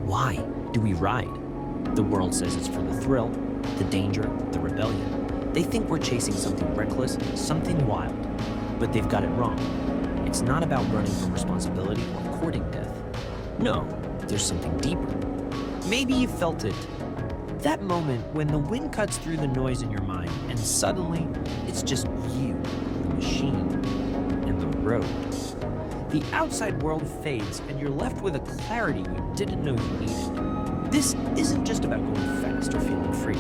Why do we ride? The world says it's for the thrill, the danger, the rebellion. They think we're chasing something reckless, something wild. But they've got it wrong. It's not about running from responsibility or courting death. No, there's something deeper. Maybe you felt it. That moment when the wind cuts through the noise in your mind and suddenly it's just you, the machine, and the road. The outside world fades and you're left with a clarity you didn't know you needed. This isn't just about going fast or feeling free.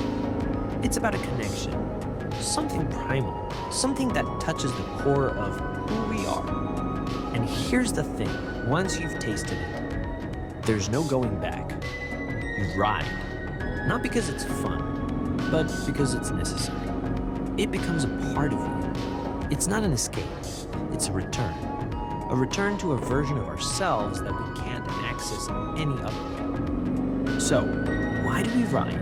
It's about a connection, something primal, something that touches the core of who we are. And here's the thing, once you've tasted it, there's no going back. You ride, not because it's fun, but because it's necessary. It becomes a part of you. It's not an escape, it's a return. A return to a version of ourselves that we can't access any other way. So, why do we ride?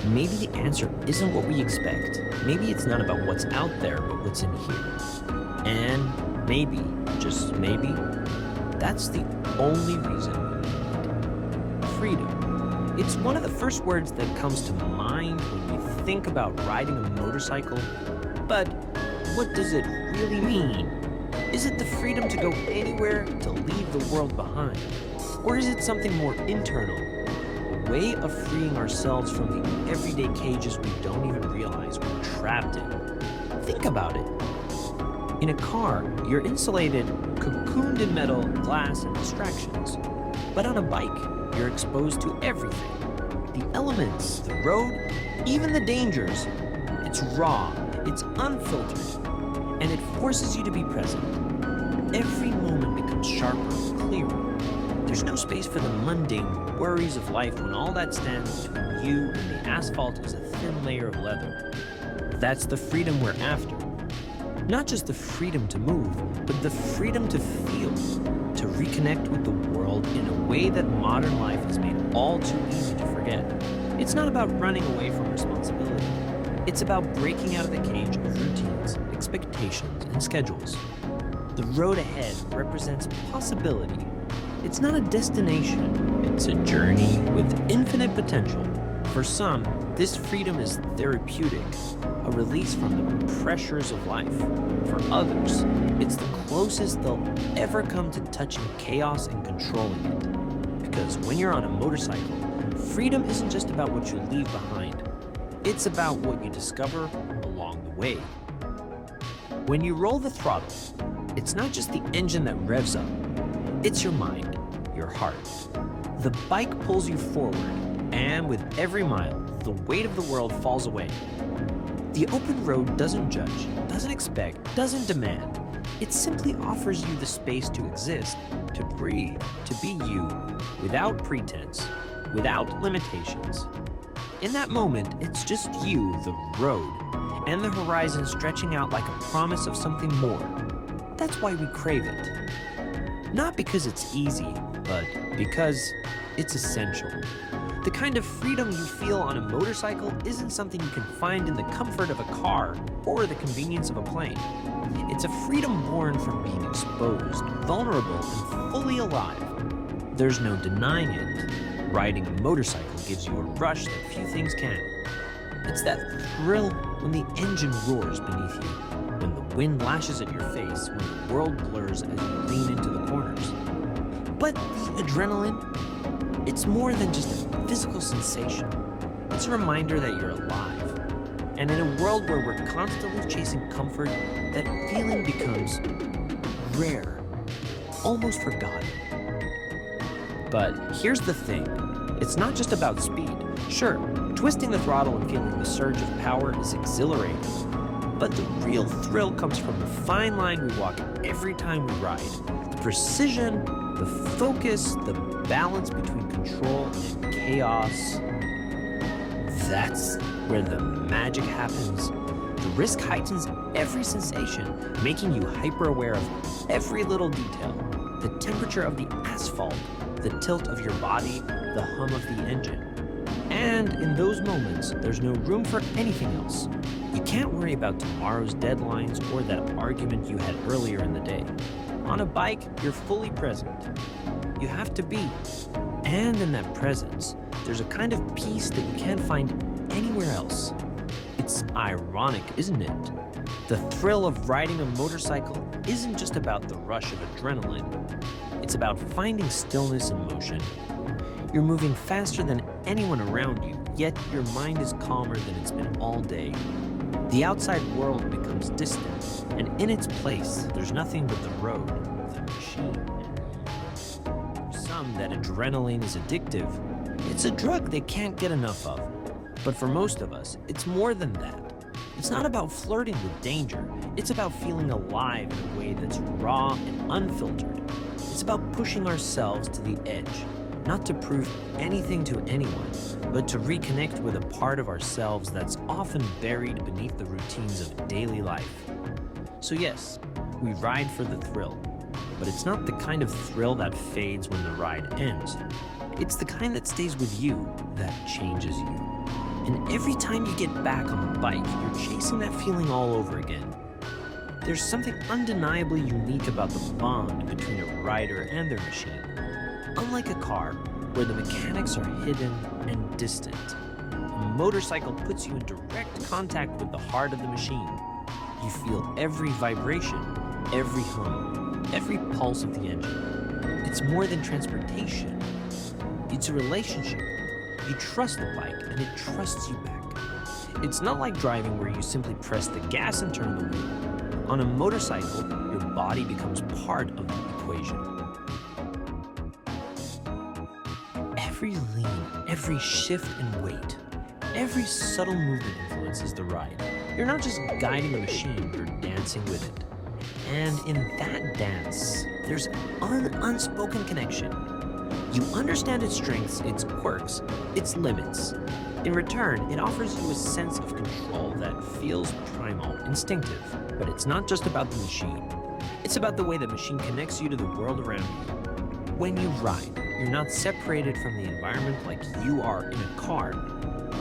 Maybe the answer isn't what we expect. Maybe it's not about what's out there, but what's in here. And maybe, just maybe, that's the only reason we need freedom. It's one of the first words that comes to mind when we think about riding a motorcycle. But what does it really mean? Is it the freedom to go anywhere, to leave the world behind? Or is it something more internal? A way of freeing ourselves from the everyday cages we don't even realize we're trapped in. Think about it. In a car, you're insulated, cocooned in metal, glass, and distractions. But on a bike, you're exposed to everything. The elements, the road, even the dangers. It's raw, it's unfiltered, and it forces you to be present. Every moment becomes sharper, clearer. There's no space for the mundane worries of life when all that stands between you and the asphalt is a thin layer of leather. That's the freedom we're after. Not just the freedom to move, but the freedom to feel, to reconnect with the world in a way that modern life has made all too easy to forget. It's not about running away from responsibility. It's about breaking out of the cage of routines, expectations, and schedules. The road ahead represents possibility. It's not a destination, it's a journey with infinite potential. For some, this freedom is therapeutic, a release from the pressures of life. For others, it's the closest they'll ever come to touching chaos and controlling it. Because when you're on a motorcycle, freedom isn't just about what you leave behind. It's about what you discover along the way. When you roll the throttle, it's not just the engine that revs up. It's your mind, your heart. The bike pulls you forward, and with every mile, the weight of the world falls away. The open road doesn't judge, doesn't expect, doesn't demand. It simply offers you the space to exist, to breathe, to be you, without pretense, without limitations. In that moment, it's just you, the road, and the horizon stretching out like a promise of something more. That's why we crave it. Not because it's easy, but because it's essential. The kind of freedom you feel on a motorcycle isn't something you can find in the comfort of a car or the convenience of a plane. It's a freedom born from being exposed, vulnerable, and fully alive. There's no denying it. Riding a motorcycle gives you a rush that few things can. It's that thrill when the engine roars beneath you, when the wind lashes at your face, when the world blurs as you lean into the corners. But the adrenaline, it's more than just a physical sensation. It's a reminder that you're alive. And in a world where we're constantly chasing comfort, that feeling becomes rare, almost forgotten. But here's the thing, it's not just about speed. Sure, twisting the throttle and feeling the surge of power is exhilarating. But the real thrill comes from the fine line we walk every time we ride. The precision, the focus, the balance between control and chaos. That's where the magic happens. The risk heightens every sensation, making you hyper-aware of every little detail. The temperature of the asphalt, the tilt of your body, the hum of the engine. And in those moments, there's no room for anything else. You can't worry about tomorrow's deadlines or that argument you had earlier in the day. On a bike, you're fully present. you have to be. And in that presence, there's a kind of peace that you can't find anywhere else. It's ironic, isn't it? The thrill of riding a motorcycle isn't just about the rush of adrenaline. It's about finding stillness in motion. You're moving faster than anyone around you, yet your mind is calmer than it's been all day. The outside world becomes distant, and in its place, there's nothing but the road, the machine. For some, that adrenaline is addictive. It's a drug they can't get enough of. But for most of us, it's more than that. It's not about flirting with danger. It's about feeling alive in a way that's raw and unfiltered. It's about pushing ourselves to the edge, not to prove anything to anyone, but to reconnect with a part of ourselves that's often buried beneath the routines of daily life. So yes, we ride for the thrill, but it's not the kind of thrill that fades when the ride ends. It's the kind that stays with you, that changes you. And every time you get back on the bike, you're chasing that feeling all over again. There's something undeniably unique about the bond between a rider and their machine. Unlike a car, where the mechanics are hidden and distant, a motorcycle puts you in direct contact with the heart of the machine. You feel every vibration, every hum, every pulse of the engine. It's more than transportation. It's a relationship. You trust the bike, and it trusts you back. It's not like driving where you simply press the gas and turn the wheel. On a motorcycle, your body becomes part of the equation. Every lean, every shift in weight, every subtle movement influences the ride. You're not just guiding a machine, you're dancing with it. And in that dance, there's an unspoken connection. You understand its strengths, its quirks, its limits. In return, it offers you a sense of control that feels primal, instinctive. But it's not just about the machine. It's about the way the machine connects you to the world around you. When you ride, you're not separated from the environment like you are in a car.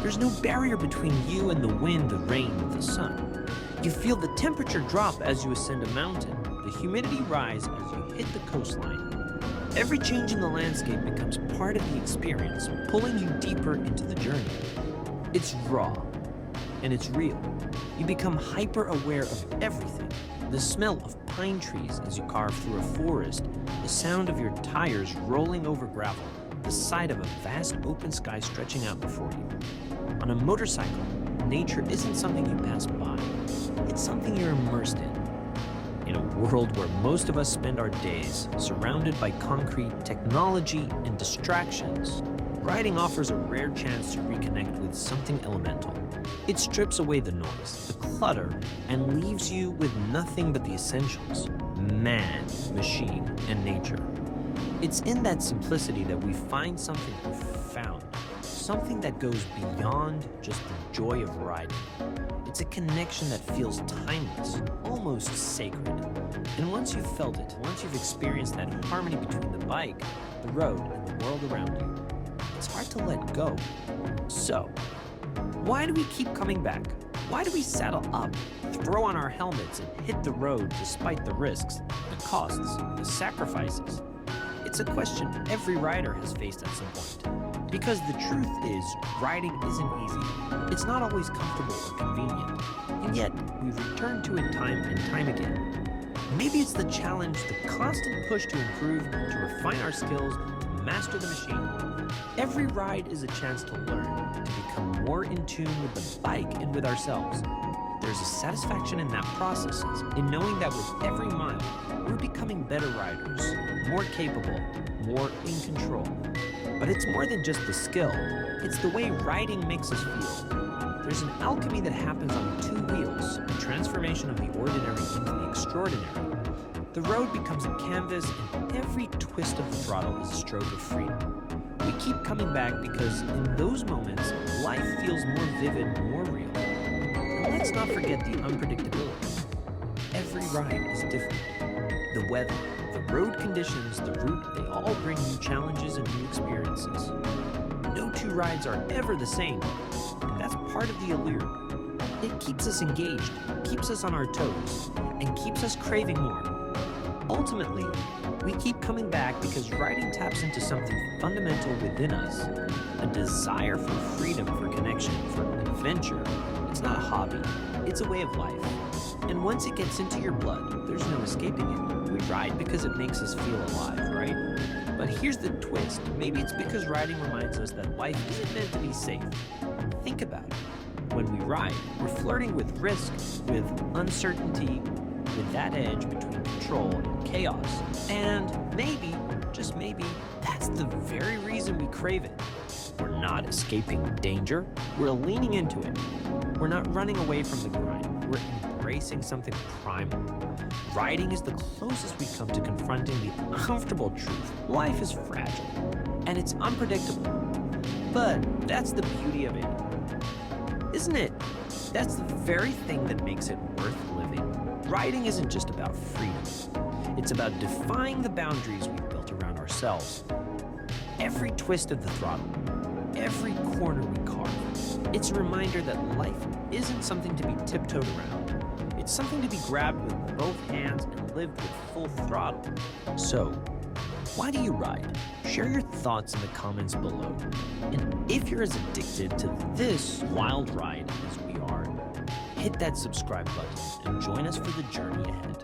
There's no barrier between you and the wind, the rain, the sun. You feel the temperature drop as you ascend a mountain, the humidity rise as you hit the coastline. Every change in the landscape becomes part of the experience, pulling you deeper into the journey. It's raw, and it's real. You become hyper-aware of everything. The smell of pine trees as you carve through a forest, the sound of your tires rolling over gravel, the sight of a vast open sky stretching out before you. On a motorcycle, nature isn't something you pass by. It's something you're immersed in. In a world where most of us spend our days surrounded by concrete, technology, and distractions, riding offers a rare chance to reconnect with something elemental. It strips away the noise, the clutter, and leaves you with nothing but the essentials: man, machine, and nature. It's in that simplicity that we find something profound, something that goes beyond just the joy of riding. It's a connection that feels timeless, almost sacred. And once you've felt it, once you've experienced that harmony between the bike, the road, and the world around you, it's hard to let go. So, why do we keep coming back? Why do we saddle up, throw on our helmets, and hit the road despite the risks, the costs, the sacrifices? It's a question every rider has faced at some point. Because the truth is, riding isn't easy. It's not always comfortable or convenient. And yet, we return to it time and time again. Maybe it's the challenge, the constant push to improve, to refine our skills, to master the machine. Every ride is a chance to learn, to become more in tune with the bike and with ourselves. There's a satisfaction in that process, in knowing that with every mile, we're becoming better riders, more capable, more in control. But it's more than just the skill. It's the way riding makes us feel. There's an alchemy that happens on two wheels, a transformation of the ordinary into the extraordinary. The road becomes a canvas, and every twist of the throttle is a stroke of freedom. We keep coming back because in those moments, life feels more vivid, more real. And let's not forget the unpredictability. Every ride is different. The weather, the road conditions, the route, they all bring new challenges and new experiences. No two rides are ever the same, and that's part of the allure. It keeps us engaged, keeps us on our toes, and keeps us craving more. Ultimately, We keep coming back because riding taps into something fundamental within us, a desire for freedom, for connection, for adventure. It's not a hobby, it's a way of life. And once it gets into your blood, there's no escaping it. We ride because it makes us feel alive, right? But here's the twist. Maybe it's because riding reminds us that life isn't meant to be safe. Think about it. When we ride, we're flirting with risk, with uncertainty, with that edge between control and chaos. And maybe, just maybe, that's the very reason we crave it. We're not escaping danger, we're leaning into it. We're not running away from the grind, we're embracing something primal. Riding is the closest we come to confronting the uncomfortable truth. Life is fragile, and it's unpredictable. But that's the beauty of it, isn't it? That's the very thing that makes it worth living. Riding isn't just about freedom. It's about defying the boundaries we've built around ourselves. Every twist of the throttle, every corner we carve, it's a reminder that life isn't something to be tiptoed around. It's something to be grabbed with both hands and lived with full throttle. So, why do you ride? Share your thoughts in the comments below. And if you're as addicted to this wild ride as we are, hit that subscribe button and join us for the journey ahead.